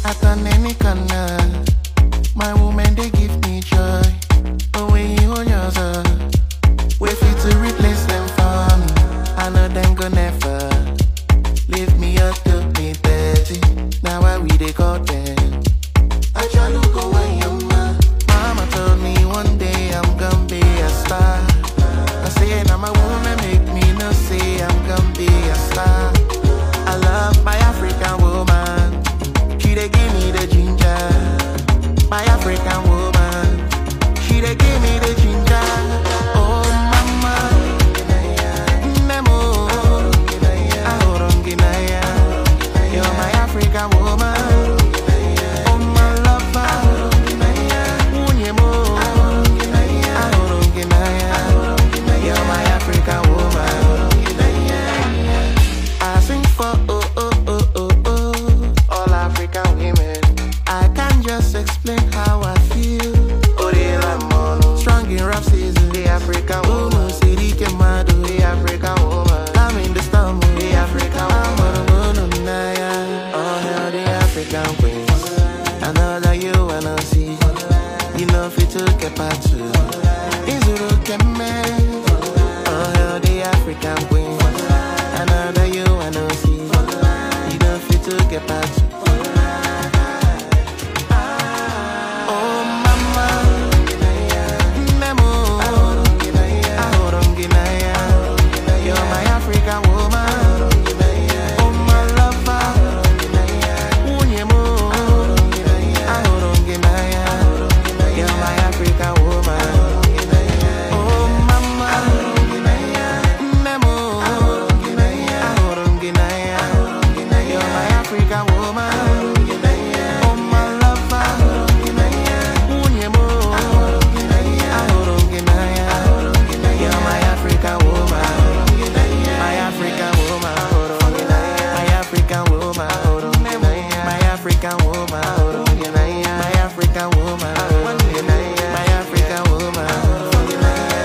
At an any corner, my woman they give me joy. But when you on yours, wait for to replace them for me. I know them go never leave me up to be 30. Now why we they call them? I try to go away, mama told me one day I'm gonna be a star. I say now my woman make me no say I'm gonna be a star. I love my African woman. She they give me the ginger. My African woman. She they give me the ginger. Oh mama, Nemo, Ahoronginaya. You're my African woman. Oh my lover, Unyemo, Ahoronginaya. You're my African woman. I sing for all African women. I can't just explain how I feel. Strong in rap season, the African woman. City Kemado, the African woman. I'm in the storm, the African woman. Oh hell, the African queens. I know that you wanna see. You know fit to get back to. Izuru Keme. Oh hell, the African queens. I know that you wanna see. You know fit to get back to. Oh mama, Nemo, Ahoronginaya. You're my African woman. Oh my lover, Unyemo, Ahoronginaya. You're my African woman. Oh mama, Nemo, Ahoronginaya. You're my African woman. Oh my lover, Unyemo, Ahoronginaya. You're my African woman. My African woman. My African woman. My African woman. My African woman. My African woman.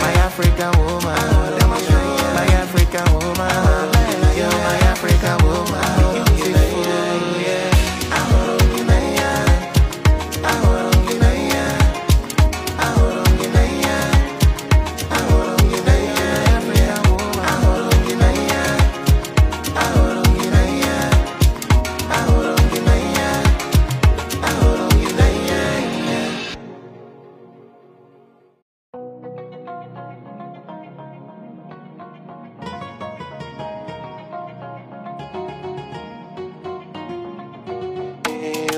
My African woman. My African woman. You're my African woman. Beautiful, yeah. Ahoronginaya. Ahoronginaya. Ahoronginaya. Ahoronginaya. African woman. Ahoronginaya. Ahoronginaya. Ahoronginaya. Ahoronginaya.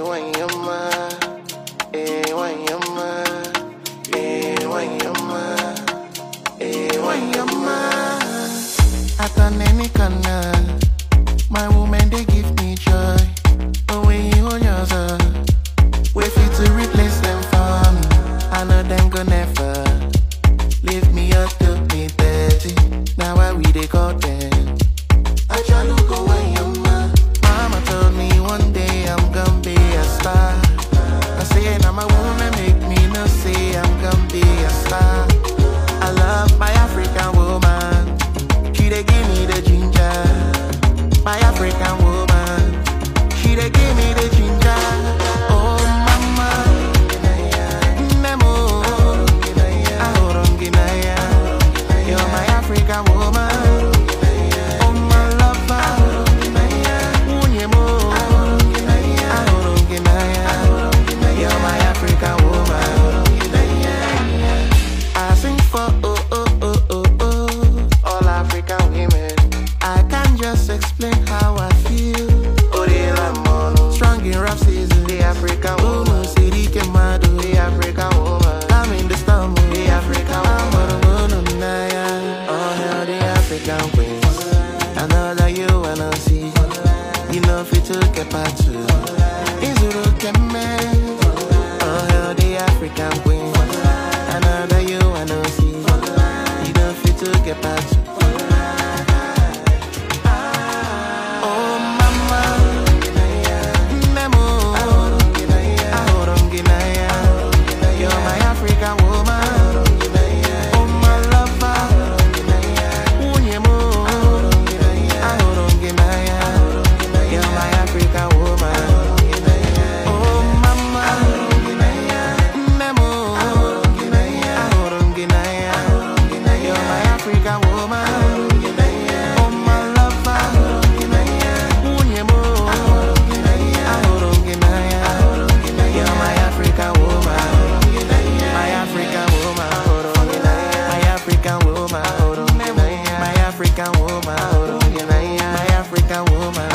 Wanyama, Wanyama, Wanyama, Wanyama. At an any corner, my woman they give me joy. But when you on yours, wait for to replace them for me. I know them go never leave me up to be 30. Now why we they call them? I try to go away, mama told me one day I'm gonna be a star. I say now my woman make me no say I'm gonna be a star. I love my African woman. She they give me the ginger. My African woman. She they give me the ginger. Oh mama, Nemo, Ahoronginaya. You're my African woman. Oh my lover, Unyemo, Ahoronginaya. You're my African woman. I sing for all African women. I can't just explain how I feel. Strong in rap season, the African woman. City Kemado, the African woman. I'm in the storm, the African woman. Oh hell, the African queens. I know that you wanna see. You know fit to get back to. Izuru Keme. Oh hell, the African queens. I know that you wanna see. You know fit to get back to. Oh mama, Nemo, Ahoronginaya. You're my African woman. Oh my lover, Unyemo, Ahoronginaya. You're my African woman. Oh African woman.